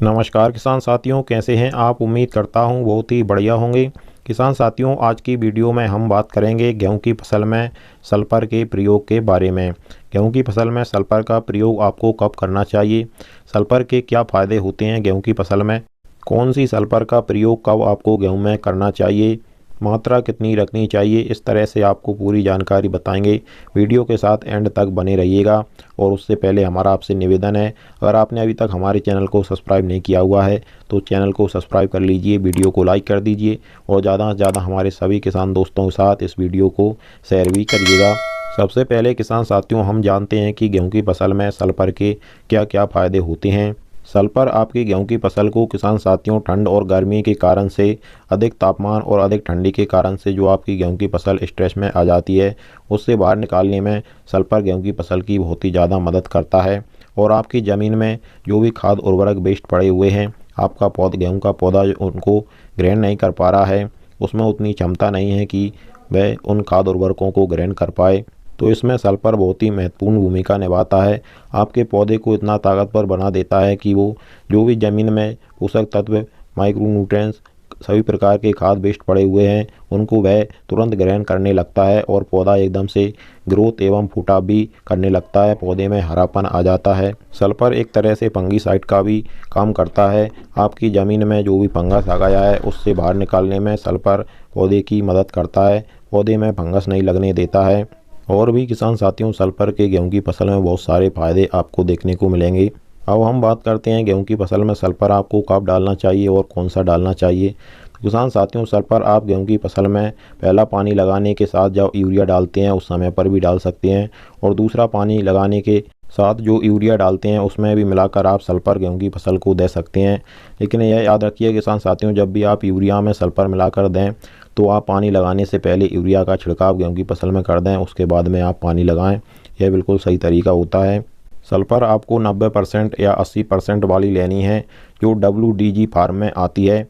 नमस्कार किसान साथियों, कैसे हैं आप। उम्मीद करता हूं बहुत ही बढ़िया होंगे। किसान साथियों, आज की वीडियो में हम बात करेंगे गेहूं की फसल में सल्फर के प्रयोग के बारे में। गेहूं की फसल में सल्फर का प्रयोग आपको कब करना चाहिए, सल्फर के क्या फ़ायदे होते हैं गेहूं की फसल में, कौन सी सल्फर का प्रयोग कब आपको गेहूं में करना चाहिए, मात्रा कितनी रखनी चाहिए, इस तरह से आपको पूरी जानकारी बताएंगे। वीडियो के साथ एंड तक बने रहिएगा। और उससे पहले हमारा आपसे निवेदन है, अगर आपने अभी तक हमारे चैनल को सब्सक्राइब नहीं किया हुआ है तो चैनल को सब्सक्राइब कर लीजिए, वीडियो को लाइक कर दीजिए और ज़्यादा से ज़्यादा हमारे सभी किसान दोस्तों के साथ इस वीडियो को शेयर भी करिएगा। सबसे पहले किसान साथियों, हम जानते हैं कि गेहूँ की फसल में सल्फर के क्या क्या फ़ायदे होते हैं। सल्फर आपकी गेहूं की फसल को किसान साथियों ठंड और गर्मी के कारण से, अधिक तापमान और अधिक ठंडी के कारण से जो आपकी गेहूं की फसल स्ट्रेस में आ जाती है, उससे बाहर निकालने में सल्फर गेहूं की फसल की बहुत ही ज़्यादा मदद करता है। और आपकी ज़मीन में जो भी खाद उर्वरक वेस्ट पड़े हुए हैं, आपका गेहूँ का पौधा उनको ग्रहण नहीं कर पा रहा है, उसमें उतनी क्षमता नहीं है कि वह उन खाद उर्वरकों को ग्रहण कर पाए, तो इसमें सल्फर बहुत ही महत्वपूर्ण भूमिका निभाता है। आपके पौधे को इतना ताकतवर बना देता है कि वो जो भी ज़मीन में पोषक तत्व, माइक्रोन्यूट्रिएंट्स, सभी प्रकार के खाद वेस्ट पड़े हुए हैं, उनको वह तुरंत ग्रहण करने लगता है और पौधा एकदम से ग्रोथ एवं फुटाव भी करने लगता है, पौधे में हरापन आ जाता है। सल्फर एक तरह से फंगीसाइड का भी काम करता है। आपकी ज़मीन में जो भी फंगस आ गया है उससे बाहर निकालने में सल्फर पौधे की मदद करता है, पौधे में फंगस नहीं लगने देता है। और भी किसान साथियों, सल्फर के गेहूं की फसल में बहुत सारे फायदे आपको देखने को मिलेंगे। अब हम बात करते हैं गेहूं की फसल में सल्फर आपको कब डालना चाहिए और कौन सा डालना चाहिए। तो किसान साथियों, सल्फर आप गेहूं की फसल में पहला पानी लगाने के साथ जब यूरिया डालते हैं उस समय पर भी डाल सकते हैं, और दूसरा पानी लगाने के साथ जो यूरिया डालते हैं उसमें भी मिलाकर आप सल्फर गेहूं की फसल को दे सकते हैं। लेकिन यह याद रखिए किसान साथियों, जब भी आप यूरिया में सल्फर मिलाकर दें तो आप पानी लगाने से पहले यूरिया का छिड़काव गेहूं की फसल में कर दें, उसके बाद में आप पानी लगाएं। यह बिल्कुल सही तरीका होता है। सल्फर आपको 90% या 80% वाली लेनी है जो WDG फार्म में आती है।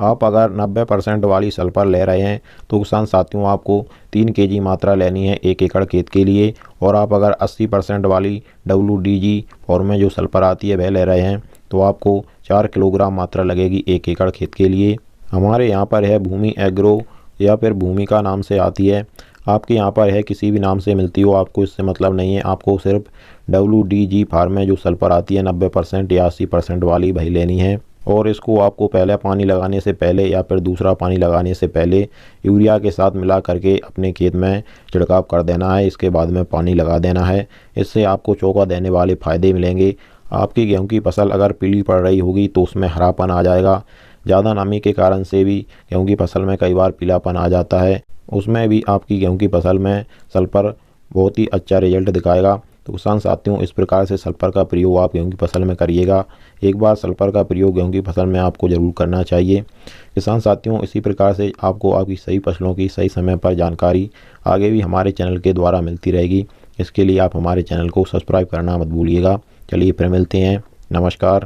आप अगर 90% वाली सल्फर ले रहे हैं तो किसान साथियों आपको 3 kg मात्रा लेनी है 1 एकड़ खेत के लिए। और आप अगर 80% वाली WDG फॉर्म में जो सल्फर आती है वह ले रहे हैं तो आपको 4 किलोग्राम मात्रा लगेगी 1 एकड़ खेत के लिए। हमारे यहाँ पर है भूमि एग्रो या फिर भूमिका नाम से आती है, आपके यहाँ पर है किसी भी नाम से मिलती हो, आपको इससे मतलब नहीं है। आपको सिर्फ WDG फार्म में जो सल्फर आती है 90% या 80% वाली वही लेनी है। और इसको आपको पहले पानी लगाने से पहले या फिर दूसरा पानी लगाने से पहले यूरिया के साथ मिला करके अपने खेत में छिड़काव कर देना है, इसके बाद में पानी लगा देना है। इससे आपको चौका देने वाले फ़ायदे मिलेंगे। आपकी गेहूँ की फसल अगर पीली पड़ रही होगी तो उसमें हरापन आ जाएगा। ज़्यादा नमी के कारण से भी गेहूं की फसल में कई बार पीलापन आ जाता है, उसमें भी आपकी गेहूं की फसल में सल्फर बहुत ही अच्छा रिजल्ट दिखाएगा। तो किसान साथियों, इस प्रकार से सल्फर का प्रयोग आप गेहूं की फसल में करिएगा। एक बार सल्फर का प्रयोग गेहूं की फसल में आपको ज़रूर करना चाहिए। किसान साथियों, इसी प्रकार से आपको आपकी सही फसलों की सही समय पर जानकारी आगे भी हमारे चैनल के द्वारा मिलती रहेगी। इसके लिए आप हमारे चैनल को सब्सक्राइब करना मत भूलिएगा। चलिए फिर मिलते हैं। नमस्कार।